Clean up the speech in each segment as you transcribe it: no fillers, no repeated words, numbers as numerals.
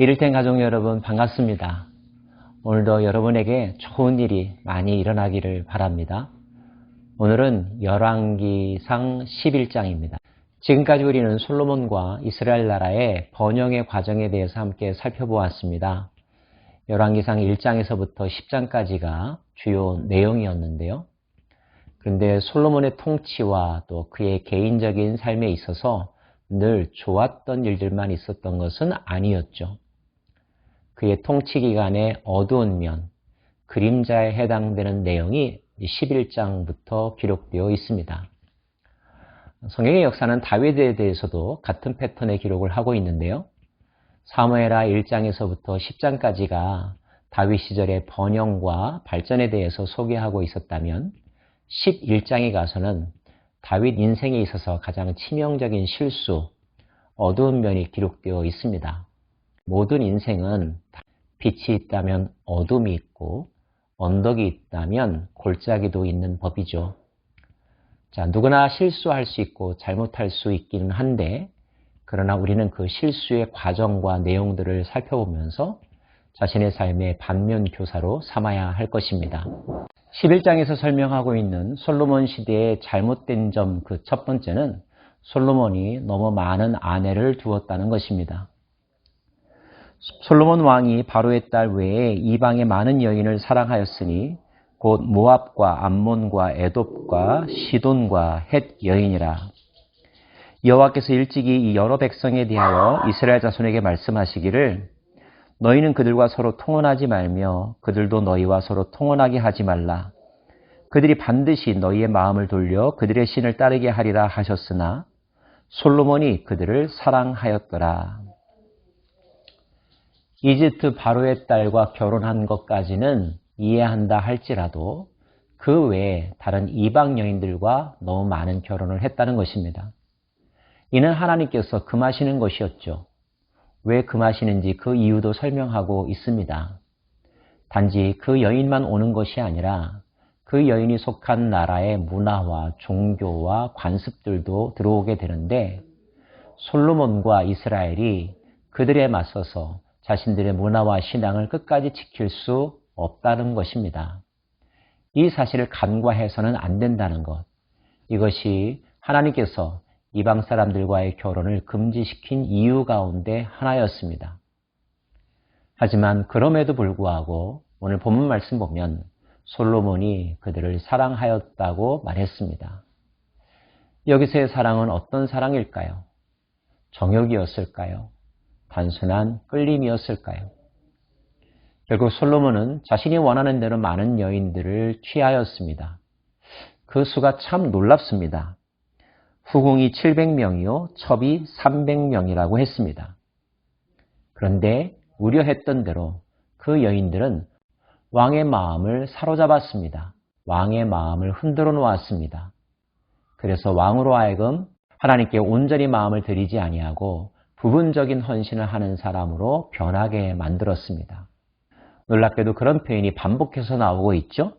이를텐 가족 여러분 반갑습니다. 오늘도 여러분에게 좋은 일이 많이 일어나기를 바랍니다. 오늘은 열왕기상 11장입니다. 지금까지 우리는 솔로몬과 이스라엘 나라의 번영의 과정에 대해서 함께 살펴보았습니다. 열왕기상 1장에서부터 10장까지가 주요 내용이었는데요. 그런데 솔로몬의 통치와 또 그의 개인적인 삶에 있어서 늘 좋았던 일들만 있었던 것은 아니었죠. 그의 통치 기간의 어두운 면, 그림자에 해당되는 내용이 11장부터 기록되어 있습니다. 성경의 역사는 다윗에 대해서도 같은 패턴의 기록을 하고 있는데요. 사무엘하 1장에서부터 10장까지가 다윗 시절의 번영과 발전에 대해서 소개하고 있었다면 11장에 가서는 다윗 인생에 있어서 가장 치명적인 실수, 어두운 면이 기록되어 있습니다. 모든 인생은 빛이 있다면 어둠이 있고 언덕이 있다면 골짜기도 있는 법이죠. 자, 누구나 실수할 수 있고 잘못할 수 있기는 한데 그러나 우리는 그 실수의 과정과 내용들을 살펴보면서 자신의 삶의 반면 교사로 삼아야 할 것입니다. 11장에서 설명하고 있는 솔로몬 시대의 잘못된 점 그 첫 번째는 솔로몬이 너무 많은 아내를 두었다는 것입니다. 솔로몬 왕이 바로의 딸 외에 이방의 많은 여인을 사랑하였으니 곧 모압과 암몬과 에돔과 시돈과 헷 여인이라. 여호와께서 일찍이 이 여러 백성에 대하여 이스라엘 자손에게 말씀하시기를 너희는 그들과 서로 통혼하지 말며 그들도 너희와 서로 통혼하게 하지 말라. 그들이 반드시 너희의 마음을 돌려 그들의 신을 따르게 하리라 하셨으나 솔로몬이 그들을 사랑하였더라. 이집트 바로의 딸과 결혼한 것까지는 이해한다 할지라도 그 외에 다른 이방 여인들과 너무 많은 결혼을 했다는 것입니다. 이는 하나님께서 금하시는 것이었죠. 왜 금하시는지 그 이유도 설명하고 있습니다. 단지 그 여인만 오는 것이 아니라 그 여인이 속한 나라의 문화와 종교와 관습들도 들어오게 되는데 솔로몬과 이스라엘이 그들에 맞서서 자신들의 문화와 신앙을 끝까지 지킬 수 없다는 것입니다. 이 사실을 간과해서는 안 된다는 것. 이것이 하나님께서 이방 사람들과의 결혼을 금지시킨 이유 가운데 하나였습니다. 하지만 그럼에도 불구하고 오늘 본문 말씀 보면 솔로몬이 그들을 사랑하였다고 말했습니다. 여기서의 사랑은 어떤 사랑일까요? 정욕이었을까요? 단순한 끌림이었을까요? 결국 솔로몬은 자신이 원하는 대로 많은 여인들을 취하였습니다. 그 수가 참 놀랍습니다. 후궁이 700명이요 첩이 300명이라고 했습니다. 그런데 우려했던 대로 그 여인들은 왕의 마음을 사로잡았습니다. 왕의 마음을 흔들어 놓았습니다. 그래서 왕으로 하여금 하나님께 온전히 마음을 들이지 아니하고 부분적인 헌신을 하는 사람으로 변하게 만들었습니다. 놀랍게도 그런 표현이 반복해서 나오고 있죠.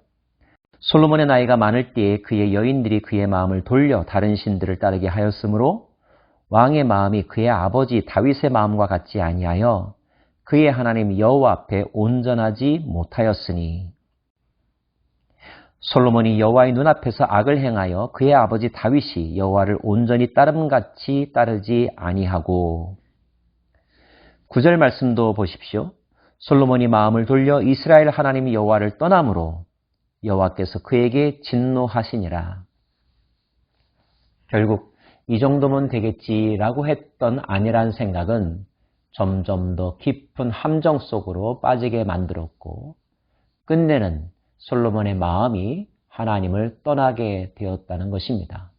솔로몬의 나이가 많을 때에 그의 여인들이 그의 마음을 돌려 다른 신들을 따르게 하였으므로 왕의 마음이 그의 아버지 다윗의 마음과 같지 아니하여 그의 하나님 여호와 앞에 온전하지 못하였으니 솔로몬이 여호와의 눈앞에서 악을 행하여 그의 아버지 다윗이 여호와를 온전히 따름같이 따르지 아니하고 9절 말씀도 보십시오. 솔로몬이 마음을 돌려 이스라엘 하나님 여호와를 떠남으로 여호와께서 그에게 진노하시니라. 결국 이 정도면 되겠지라고 했던 아내란 생각은 점점 더 깊은 함정 속으로 빠지게 만들었고 끝내는 솔로몬의 마음이 하나님을 떠나게 되었다는 것입니다.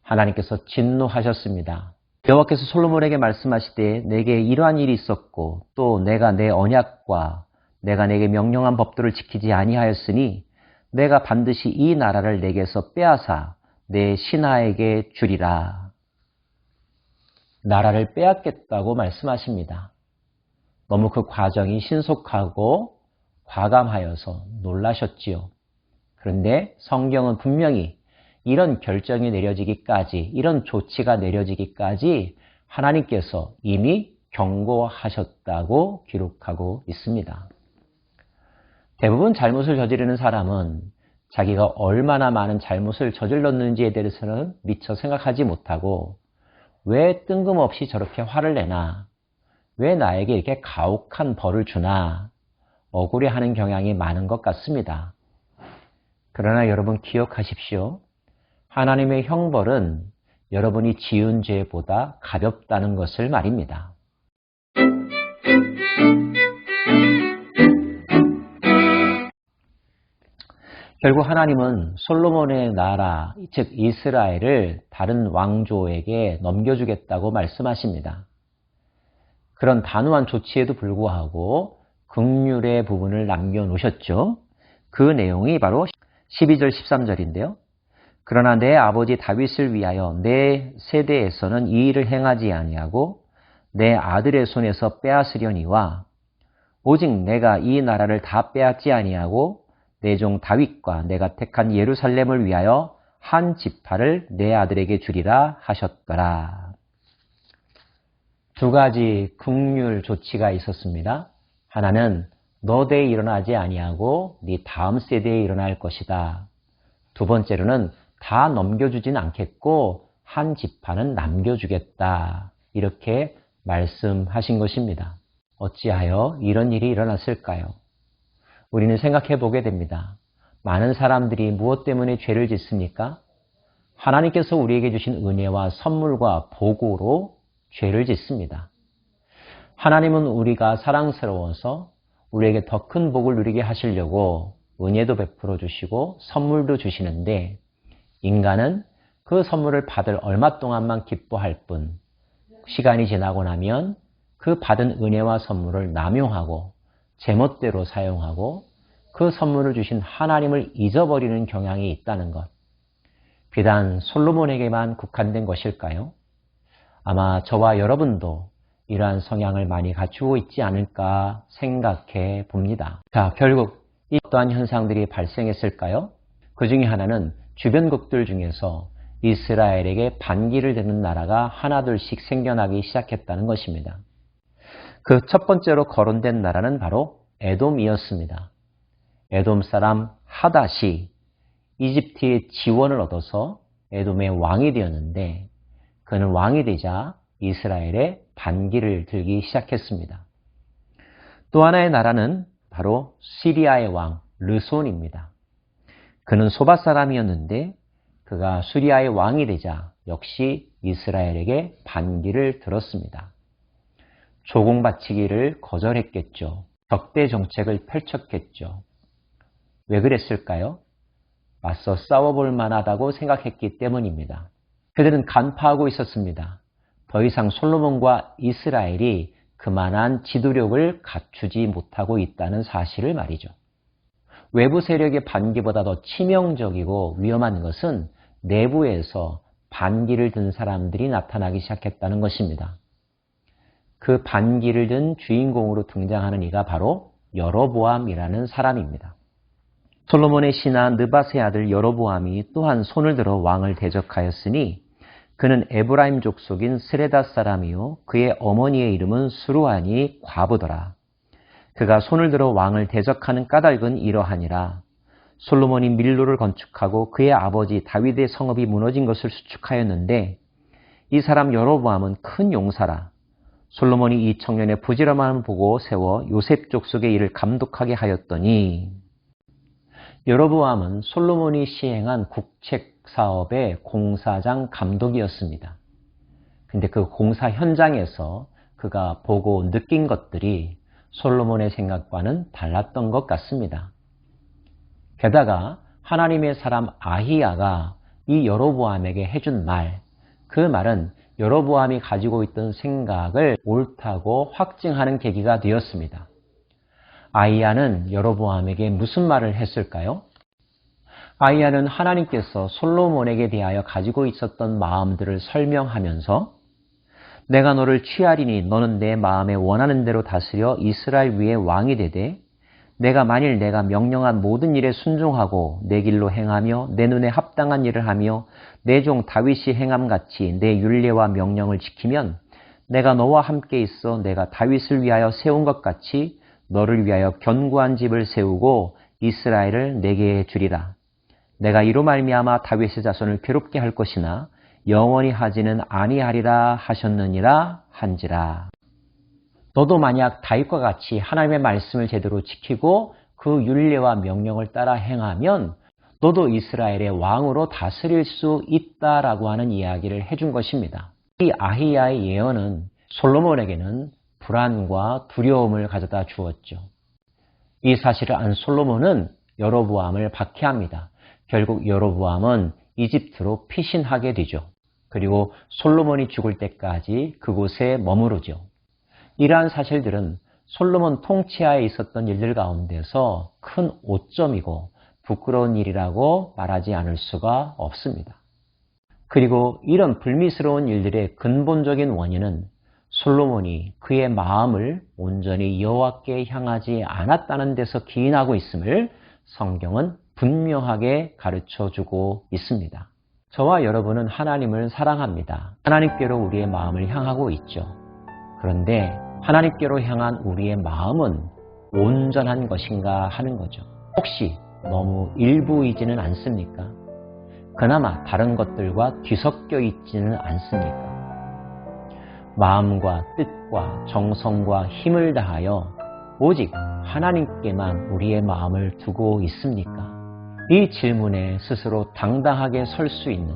하나님께서 진노하셨습니다. 여호와께서 솔로몬에게 말씀하시되 내게 이러한 일이 있었고 또 내가 내 언약과 내가 내게 명령한 법도를 지키지 아니하였으니 내가 반드시 이 나라를 내게서 빼앗아 내 신하에게 주리라. 나라를 빼앗겠다고 말씀하십니다. 너무 그 과정이 신속하고 과감하여서 놀라셨지요. 그런데 성경은 분명히 이런 결정이 내려지기까지, 이런 조치가 내려지기까지 하나님께서 이미 경고하셨다고 기록하고 있습니다. 대부분 잘못을 저지르는 사람은 자기가 얼마나 많은 잘못을 저질렀는지에 대해서는 미처 생각하지 못하고 왜 뜬금없이 저렇게 화를 내나, 왜 나에게 이렇게 가혹한 벌을 주나 억울해하는 경향이 많은 것 같습니다. 그러나 여러분 기억하십시오. 하나님의 형벌은 여러분이 지은 죄보다 가볍다는 것을 말입니다. 결국 하나님은 솔로몬의 나라, 즉 이스라엘을 다른 왕조에게 넘겨주겠다고 말씀하십니다. 그런 단호한 조치에도 불구하고 긍휼의 부분을 남겨놓으셨죠. 그 내용이 바로 12절 13절인데요. 그러나 내 아버지 다윗을 위하여 내 세대에서는 이 일을 행하지 아니하고 내 아들의 손에서 빼앗으려니와 오직 내가 이 나라를 다 빼앗지 아니하고 내 종 다윗과 내가 택한 예루살렘을 위하여 한 지파를 내 아들에게 주리라 하셨더라. 두 가지 긍휼 조치가 있었습니다. 하나는 너 대에 일어나지 아니하고 네 다음 세대에 일어날 것이다. 두 번째로는 다 넘겨주진 않겠고 한 지파는 남겨주겠다. 이렇게 말씀하신 것입니다. 어찌하여 이런 일이 일어났을까요? 우리는 생각해 보게 됩니다. 많은 사람들이 무엇 때문에 죄를 짓습니까? 하나님께서 우리에게 주신 은혜와 선물과 복으로 죄를 짓습니다. 하나님은 우리가 사랑스러워서 우리에게 더 큰 복을 누리게 하시려고 은혜도 베풀어 주시고 선물도 주시는데 인간은 그 선물을 받을 얼마 동안만 기뻐할 뿐 시간이 지나고 나면 그 받은 은혜와 선물을 남용하고 제멋대로 사용하고 그 선물을 주신 하나님을 잊어버리는 경향이 있다는 것. 비단 솔로몬에게만 국한된 것일까요? 아마 저와 여러분도 이러한 성향을 많이 갖추고 있지 않을까 생각해 봅니다. 자, 결국 이 어떠한 현상들이 발생했을까요? 그 중에 하나는 주변국들 중에서 이스라엘에게 반기를 드는 나라가 하나둘씩 생겨나기 시작했다는 것입니다. 그 첫 번째로 거론된 나라는 바로 에돔이었습니다. 에돔 사람 하닷이 이집트의 지원을 얻어서 에돔의 왕이 되었는데 그는 왕이 되자 이스라엘에 반기를 들기 시작했습니다. 또 하나의 나라는 바로 시리아의 왕 르손입니다. 그는 소바 사람이었는데 그가 시리아의 왕이 되자 역시 이스라엘에게 반기를 들었습니다. 조공바치기를 거절했겠죠. 적대 정책을 펼쳤겠죠. 왜 그랬을까요? 맞서 싸워볼 만하다고 생각했기 때문입니다. 그들은 간파하고 있었습니다. 더 이상 솔로몬과 이스라엘이 그만한 지도력을 갖추지 못하고 있다는 사실을 말이죠. 외부 세력의 반기보다 더 치명적이고 위험한 것은 내부에서 반기를 든 사람들이 나타나기 시작했다는 것입니다. 그 반기를 든 주인공으로 등장하는 이가 바로 여로보암이라는 사람입니다. 솔로몬의 신하 느밧의 아들 여로보암이 또한 손을 들어 왕을 대적하였으니 그는 에브라임 족속인 스레다 사람이요 그의 어머니의 이름은 수루하니 과부더라. 그가 손을 들어 왕을 대적하는 까닭은 이러하니라. 솔로몬이 밀로를 건축하고 그의 아버지 다윗의 성읍이 무너진 것을 수축하였는데 이 사람 여로보암은 큰 용사라. 솔로몬이 이 청년의 부지런함을 보고 세워 요셉 족속의 일을 감독하게 하였더니 여로보암은 솔로몬이 시행한 국책 사업의 공사장 감독이었습니다. 근데 그 공사 현장에서 그가 보고 느낀 것들이 솔로몬의 생각과는 달랐던 것 같습니다. 게다가 하나님의 사람 아히야가 이 여로보암에게 해준 말, 그 말은 여로보암이 가지고 있던 생각을 옳다고 확증하는 계기가 되었습니다. 아히야는 여로보암에게 무슨 말을 했을까요? 아히야는 하나님께서 솔로몬에게 대하여 가지고 있었던 마음들을 설명하면서 내가 너를 취하리니 너는 내 마음에 원하는 대로 다스려 이스라엘 위에 왕이 되되 내가 만일 내가 명령한 모든 일에 순종하고 내 길로 행하며 내 눈에 합당한 일을 하며 내 종 다윗이 행함같이 내 율례와 명령을 지키면 내가 너와 함께 있어 내가 다윗을 위하여 세운 것 같이 너를 위하여 견고한 집을 세우고 이스라엘을 내게 주리라. 내가 이로 말미암아 다윗의 자손을 괴롭게 할 것이나 영원히 하지는 아니하리라 하셨느니라 한지라. 너도 만약 다윗과 같이 하나님의 말씀을 제대로 지키고 그 율례와 명령을 따라 행하면 너도 이스라엘의 왕으로 다스릴 수 있다라고 하는 이야기를 해준 것입니다. 이 아히야의 예언은 솔로몬에게는 불안과 두려움을 가져다 주었죠. 이 사실을 안 솔로몬은 여로보암을 박해합니다. 결국 여로보암은 이집트로 피신하게 되죠. 그리고 솔로몬이 죽을 때까지 그곳에 머무르죠. 이러한 사실들은 솔로몬 통치하에 있었던 일들 가운데서 큰 오점이고 부끄러운 일이라고 말하지 않을 수가 없습니다. 그리고 이런 불미스러운 일들의 근본적인 원인은 솔로몬이 그의 마음을 온전히 여호와께 향하지 않았다는 데서 기인하고 있음을 성경은 분명하게 가르쳐주고 있습니다. 저와 여러분은 하나님을 사랑합니다. 하나님께로 우리의 마음을 향하고 있죠. 그런데 하나님께로 향한 우리의 마음은 온전한 것인가 하는 거죠. 혹시 너무 일부이지는 않습니까? 그나마 다른 것들과 뒤섞여 있지는 않습니까? 마음과 뜻과 정성과 힘을 다하여 오직 하나님께만 우리의 마음을 두고 있습니까? 이 질문에 스스로 당당하게 설 수 있는,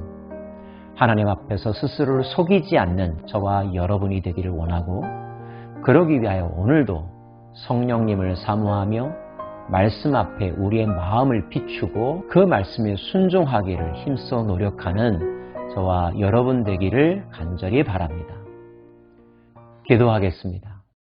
하나님 앞에서 스스로를 속이지 않는 저와 여러분이 되기를 원하고, 그러기 위하여 오늘도 성령님을 사모하며 말씀 앞에 우리의 마음을 비추고 그 말씀에 순종하기를 힘써 노력하는 저와 여러분 되기를 간절히 바랍니다. 기도하겠습니다.